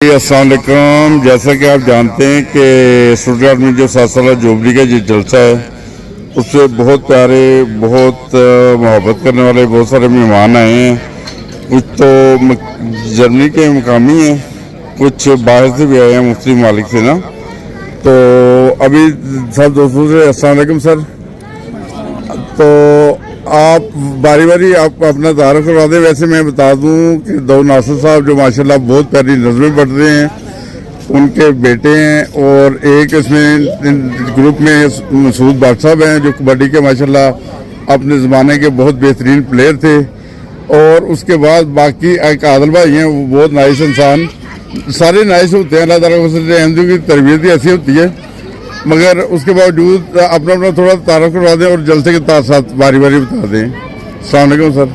अस्सलाम वालेकुम। जैसा कि आप जानते हैं कि स्टुटगार्ट में जो 7 साल जुबली का जो जलसा है उससे बहुत प्यारे, बहुत मोहब्बत करने वाले बहुत सारे मेहमान आए हैं। कुछ तो जर्मनी के मकामी हैं, कुछ बाहर से भी आए हैं, मुख्तलिफ मालिक से ना। तो अभी सब दोस्तों से अस्सलाम वालेकुम सर। तो आप बारी बारी आप अपना तारुफ करवा दें। वैसे मैं बता दूं कि दो नासिर साहब जो माशाल्लाह बहुत प्यारी नज़में पढ़ रहे हैं, उनके बेटे हैं, और एक इसमें ग्रुप में मसूद भट्ट साहब हैं जो कबड्डी के माशाल्लाह अपने ज़माने के बहुत बेहतरीन प्लेयर थे। और उसके बाद बाकी एक आदिल भाई हैं, वो बहुत नाइस इंसान, सारे नाइस होते हैं। अल्लाह ताला की तरबियत ही ऐसी होती है, मगर उसके बावजूद अपना अपना थोड़ा तारुफ करवा दें और जलसे के साथ बारी बारी बता दें। अस्सलाम वालेकुम सर।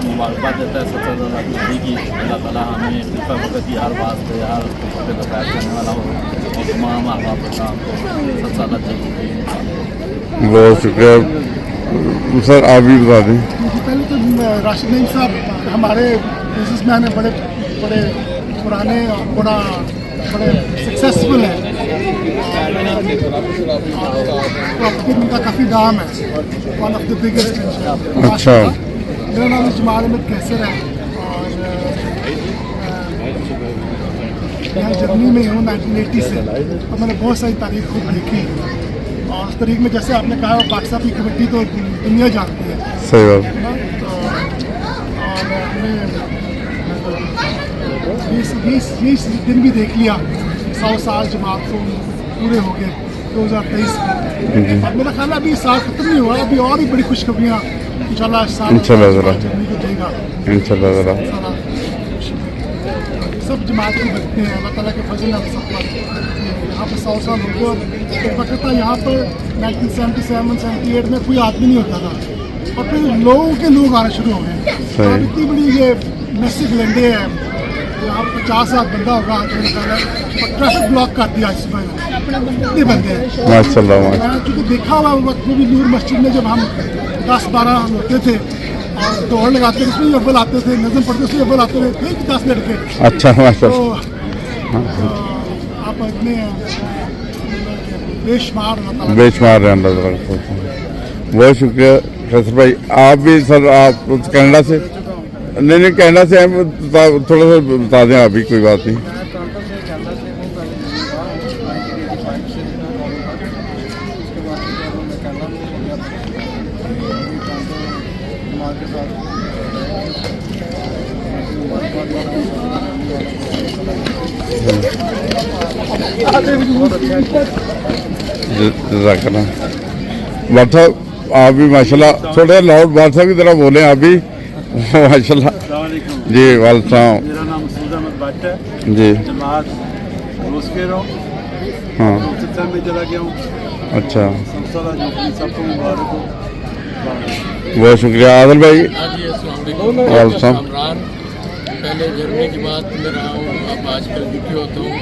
मुबारकबाद देता है सबसे ज़्यादा की अल्लाह ताला हमें वक्त की हर बात पे हर पे बताया करने वाला हो और तमाम अहबाब का सबसे ज़्यादा बहुत शुक्रिया सर। आप भी बता दें। पहले तो राशिद नईम साहब हमारे बिजनेसमैन हैं, बड़े बड़े पुराने और बड़े सक्सेसफुल हैं। प्रॉपर्टी में उनका काफ़ी दाम है, वन ऑफ द बिगेस्ट। अच्छा। मेरा नाम जमाल अहमद कैसर है और मैं जर्मनी में हूँ 1980 से, और मैंने बहुत सारी तारीख खुद देखी। और उस तारीख में जैसे आपने कहा पाकिस्तान की कबड्डी तो दुनिया जानती है, सही बात। और हमने 20 दिन भी देख लिया, 100 साल जमात को पूरे हो गए 2023 में। और मेरा ख्याल है अभी साल खत्म नहीं हुआ, अभी और भी बड़ी खुशखबरियाँ इंशाल्लाह जर्मनी को देगा इंशाल्लाह। सब जमात के बच्चे हैं, अल्लाह ताला के फजल है सब पर। यहाँ पर 100 साल हो गए और एक वक्त था यहाँ पर 1977-78 में कोई आदमी नहीं होता था, और फिर लोगों के लोग आना शुरू हो गए। और इतनी बड़ी ये मैसिव लैंडे है, यहाँ पर 50,000 बंदा होगा और ट्रैफिक ब्लॉक कर दिया इस पर, इतने बंदे हैं माशाल्लाह। मैंने चूँकि देखा हुआ वक्त में भी नूर मस्जिद में जब हम 10-12 होते थे और दौड़ लगाते थे, उसमें अव्वल आते थे, नज़म पढ़ते उसमें अव्वल आते थे, फिर 10 लड़के। अच्छा माशाल्लाह। तो आप इतने बेशुमार हैं अल्लाह। बहुत शुक्रिया कैसर भाई। आप भी सर, आप कनाडा से? नहीं कनाडा से हैं, थोड़ा सा बता दें आप भी, कोई बात नहीं। भट्ट साहब आप भी माशाल्लाह, थोड़ा लाउड भट्ट साहब की तरह बोले आप भी माशाल्लाह जी। वालेकुम। मेरा नाम मसूद अहमद भट्ट है जी। जमात रोस्केरो हाँ में चला गया हूँ। अच्छा, सबको मुबारक हो। बहुत शुक्रिया। आदिल भाई वालेकुम। पहले जर्मनी की बात में रहा हूँ, अब आजकल ड्यूटी होता हूँ,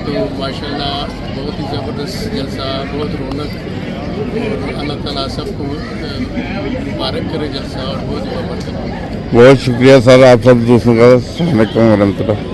तो माशाल्लाह बहुत ही ज़बरदस्त जलसा, बहुत रौनक, और अल्लाह ताला सबको मुबारक करे जलसा और बहुत ही बरकत। बहुत शुक्रिया सर आप सब दोस्तों का। अस्सलाम वालेकुम रहमतुल्लाह।